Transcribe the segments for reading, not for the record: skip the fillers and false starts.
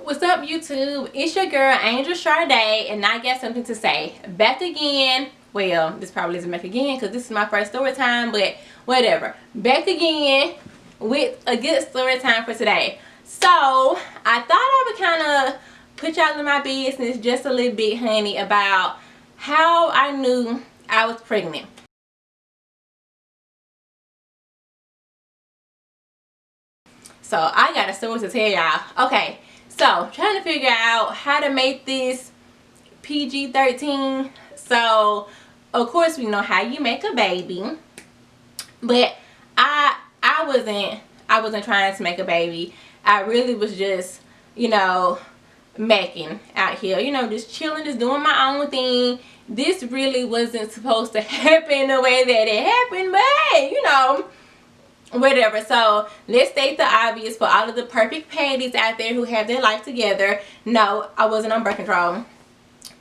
What's up, YouTube? It's your girl Angel Charda, and I got something to say. Back again. Well, this probably isn't back again because this is my first story time, but whatever. Back again with a good story time for today. So I thought I would kind of put y'all in my business just a little bit, honey, about how I knew I was pregnant. So I got a story to tell y'all. Okay, so trying to figure out how to make this PG-13. So of course we know how you make a baby, but I wasn't trying to make a baby. I really was just, macking out here, just chilling, just doing my own thing. This really wasn't supposed to happen the way that it happened, but hey, whatever. So let's state the obvious for all of the perfect patties out there who have their life together. No, I wasn't on birth control.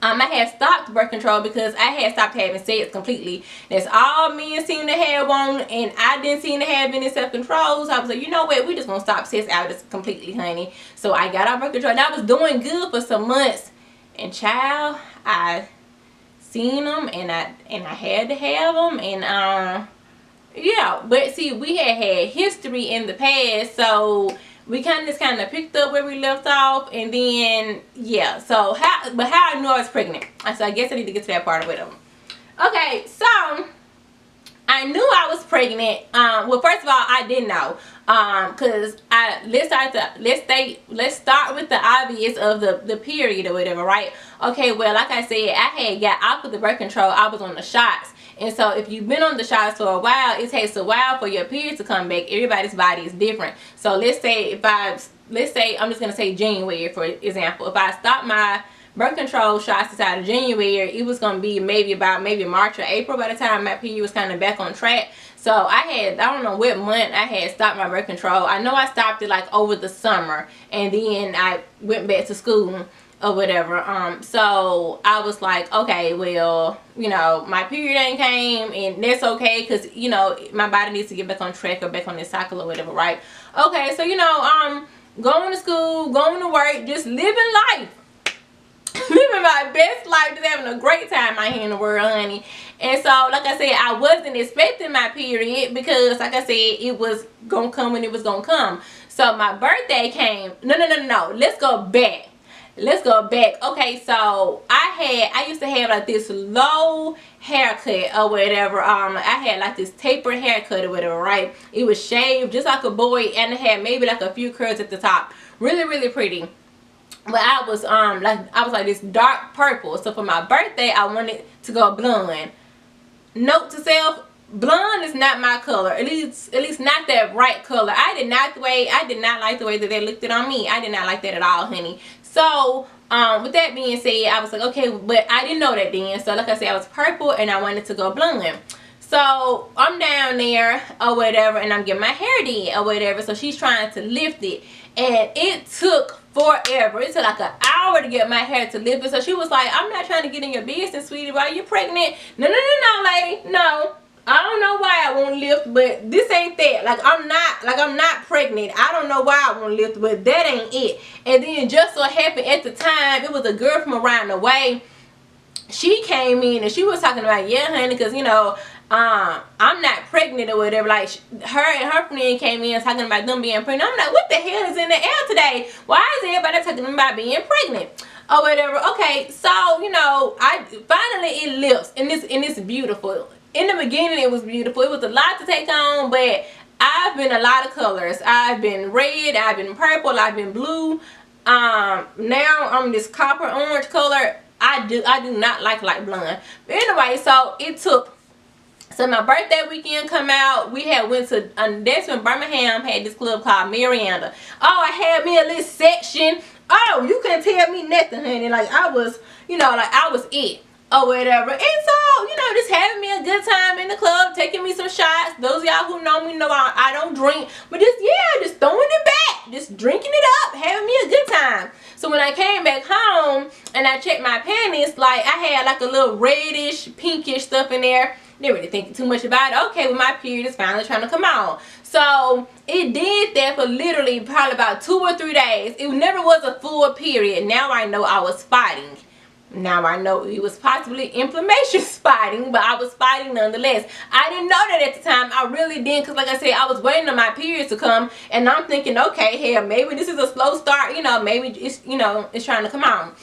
I had stopped birth control because I had stopped having sex completely. That's all men seem to have on, and I didn't seem to have any self-control. So I was like, you know what, we just gonna stop sex out this completely, honey. So I got off birth control, and I was doing good for some months. And child, I seen them, and I had to have them, and yeah. But see, we had history in the past, so we kind of picked up where we left off, and then yeah. So how I knew I was pregnant. So I guess I need to get to that part with them. Okay, so I knew I was pregnant. Well, first of all, I didn't know. Cause let's start with the obvious of the period or whatever, right? Okay, well, like I said, I had got off of the birth control. I was on the shots. And so if you've been on the shots for a while, it takes a while for your period to come back. Everybody's body is different. So let's say I'm just gonna say January for example. If I stopped my birth control shots inside of January, it was gonna be maybe March or April by the time my period was kind of back on track. So I don't know what month I had stopped my birth control. I know I stopped it like over the summer, and then I went back to school or whatever. So I was like, okay, well, my period ain't came, and that's okay, because my body needs to get back on track or back on this cycle or whatever, right? Okay, so going to school, going to work, just living life. Living my best life, just having a great time out here in the world, honey. And so, like I said, I wasn't expecting my period because, like I said, it was gonna come when it was gonna come. So my birthday came. No. Let's go back. Okay, so I used to have like this low haircut or whatever. I had like this tapered haircut or whatever, right? It was shaved just like a boy, and it had maybe like a few curls at the top. Really, really pretty. But I was like this dark purple. So for my birthday, I wanted to go blonde. Note to self: blonde is not my color. At least not that bright color. I did not like the way that they looked it on me. I did not like that at all, honey. So with that being said, I was like, okay, but I didn't know that then. So like I said, I was purple and I wanted to go blonde. So I'm down there or whatever, and I'm getting my hair did or whatever. So she's trying to lift it, and it took forever. It took like an hour to get my hair to lift it. So she was like, I'm not trying to get in your business, sweetie. Why you pregnant? No, lady. No. I don't know why I won't lift, but this ain't that. I'm not pregnant. I don't know why I won't lift, but that ain't it. And then just so happened at the time, it was a girl from around the way. She came in and she was talking about, yeah, honey, because I'm not pregnant or whatever. Like, her and her friend came in talking about them being pregnant. I'm like, what the hell is in the air today? Why is everybody talking about being pregnant or whatever? Okay, so I finally it lifts, and it's beautiful. In the beginning, it was beautiful. It was a lot to take on, but I've been a lot of colors. I've been red, I've been purple, I've been blue. Now I'm this copper orange color. I do not like light blonde. But anyway, so my birthday weekend come out. We had went to, that's when Birmingham had this club called Miranda. Oh, I had me a little section. Oh, you couldn't tell me nothing, honey. Like I was, I was it or whatever. And so, just having me a good time in the club, taking me some shots. Those of y'all who know me know I don't drink, but just throwing it back, just drinking it up, having me a good time. So when I came back home and I checked my panties, like I had like a little reddish, pinkish stuff in there. Didn't really think too much about it. Okay, well, my period is finally trying to come on. So it did that for literally probably about 2 or 3 days. It never was a full period. Now I know I was fighting. Now I know it was possibly inflammation spotting, but I was fighting nonetheless. I didn't know that at the time. I really didn't, because like I said, I was waiting on my periods to come, and I'm thinking, okay, hell, maybe this is a slow start, you know, maybe it's, you know, it's trying to come on.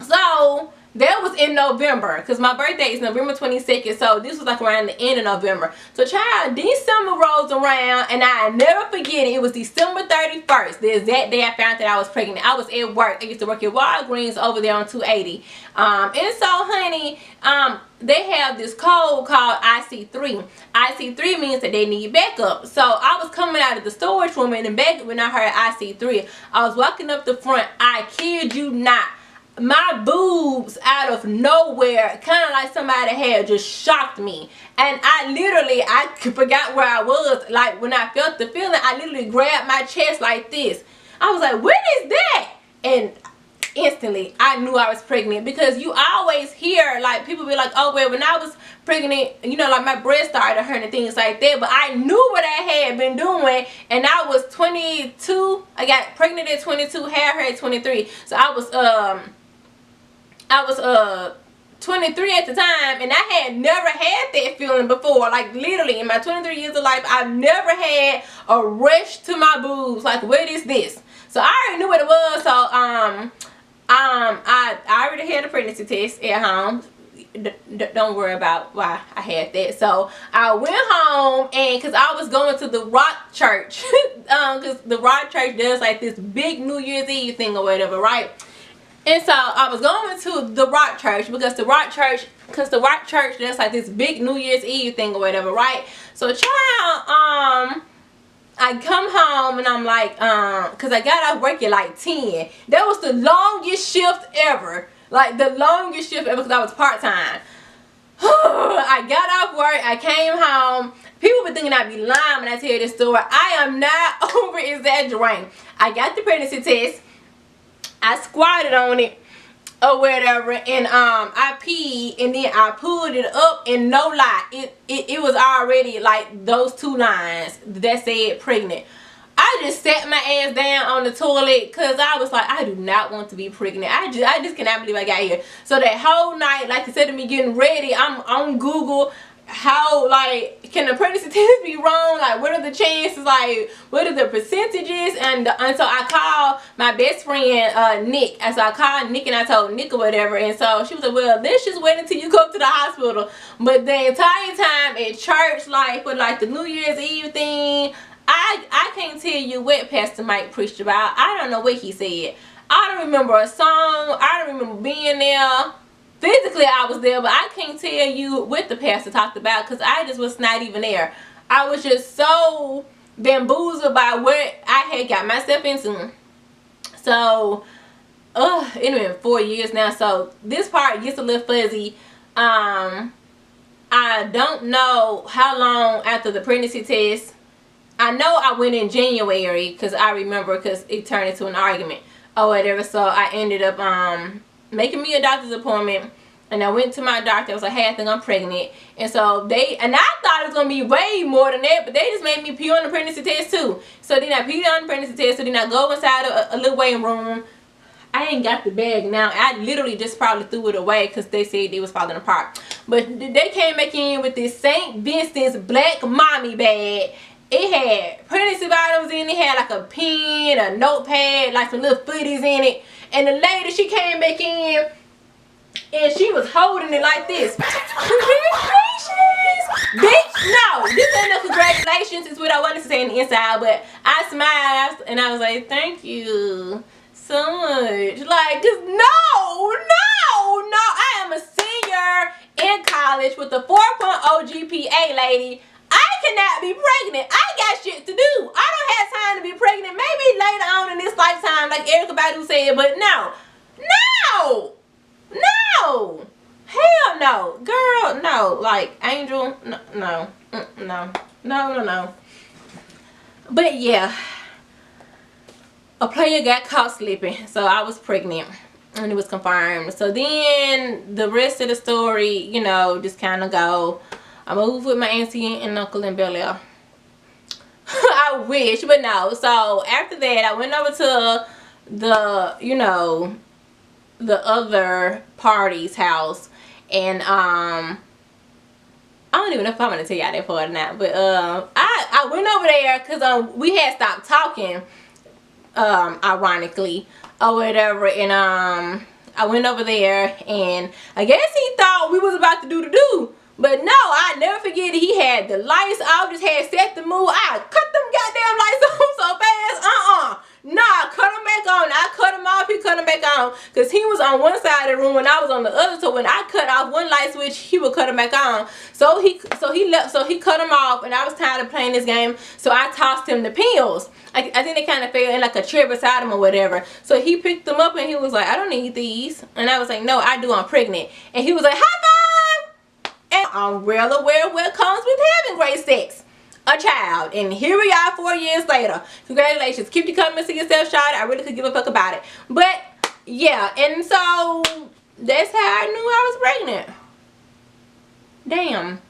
So that was in November, because my birthday is November 22nd, so this was like around the end of November. So child, December rolls around, and I never forget it. It was December 31st, the exact day I found that I was pregnant. I was at work. I used to work at Walgreens over there on 280. And so, honey, they have this code called IC3. IC3 means that they need backup. So I was coming out of the storage room, and in back when I heard IC3, I was walking up the front. I kid you not, my boobs out of nowhere, kind of like somebody had just shocked me, and I forgot where I was. Like when I felt the feeling, I literally grabbed my chest like this. I was like, what is that? And instantly I knew I was pregnant, because you always hear like people be like, oh well, when I was pregnant, you know, like my breast started hurting and things like that, but I knew what I had been doing, and I was 22. I got pregnant at 22, had her at 23, so I was 23 at the time, and I had never had that feeling before. Like literally in my 23 years of life, I've never had a rush to my boobs. Like, what is this? So I already knew what it was. So I already had a pregnancy test at home. Don't worry about why I had that. So I went home, and because I was going to the Rock Church, because the Rock Church does like this big New Year's Eve thing or whatever, right? And so I was going to the Rock Church, because the Rock Church does like this big New Year's Eve thing or whatever, right? So child, I come home, and I'm like, because I got off work at like 10. That was the longest shift ever. Like the longest shift ever, because I was part-time. I got off work, I came home. People be thinking I'd be lying when I tell you this story. I am not over exaggerating. I got the pregnancy test. I squatted on it or whatever, and I peed, and then I pulled it up, and no lie, it was already like those 2 lines that said pregnant. I just sat my ass down on the toilet, because I was like, I do not want to be pregnant. I just cannot believe I got here. So that whole night, like instead of me getting ready, I'm on Google, how, like, can the pregnancy test be wrong? Like, what are the chances? Like, what are the percentages? And so I called my best friend, Nick. And so I called Nick, and I told Nick or whatever. And so she was like, well, let's just wait until you go to the hospital. But the entire time at church, like, for like the New Year's Eve thing, I can't tell you what Pastor Mike preached about. I don't know what he said. I don't remember a song. I don't remember being there. Physically I was there, but I can't tell you what the pastor talked about, because I just was not even there. I was just so bamboozled by what I had got myself into. So it's been 4 years now, so this part gets a little fuzzy. I don't know how long after the pregnancy test. I know I went in January, because I remember, because it turned into an argument or whatever. So I ended up making me a doctor's appointment, and I went to my doctor. I was like, hey, I think I'm pregnant. And so I thought it was going to be way more than that, but they just made me pee on the pregnancy test too. So then I peed on the pregnancy test, so then I go inside a little waiting room. I ain't got the bag now. I literally just probably threw it away, because they said it was falling apart. But they came back in with this St. Vincent's black mommy bag. It had pregnancy vitamins in it. It had like a pen, a notepad, like some little footies in it. And the lady, she came back in, and she was holding it like this. Congratulations! Bitch, no! This ain't no congratulations. It's what I wanted to say on the inside, but I smiled, and I was like, thank you so much. Like, just no! I am a senior in college with a 4.0 GPA, lady. I cannot be pregnant. I got shit to do. I don't have time to be pregnant. Maybe later on in this lifetime, like Erykah Badu said, but no. Hell no. Girl, no. Like, Angel, no. But yeah, a player got caught slipping, so I was pregnant. and it was confirmed. So then the rest of the story, you know, just kind of go. I moved with my auntie and uncle in Bel Air. I wish, but no. So after that, I went over to the, you know, the other party's house, and I don't even know if I'm gonna tell y'all that part or not, but I went over there because we had stopped talking, ironically or whatever, and I went over there, and I guess he thought we was about to do the do. But no, I never forget it. He had the lights off, just had set the mood. I cut them goddamn lights on so fast. Nah, I cut them back on. I cut them off, he cut them back on. Because he was on one side of the room and I was on the other. So when I cut off one light switch, he would cut them back on. So he cut them off, and I was tired of playing this game. So I tossed him the pills. I think they kind of fell in like a tree beside him or whatever. So he picked them up and he was like, I don't need these. And I was like, no, I do, I'm pregnant. And he was like, high five! And I'm well aware of what comes with having great sex. A child. And here we are 4 years later. Congratulations. Keep your comments to yourself, Charda. I really could give a fuck about it. But, yeah. And so, that's how I knew I was pregnant. Damn.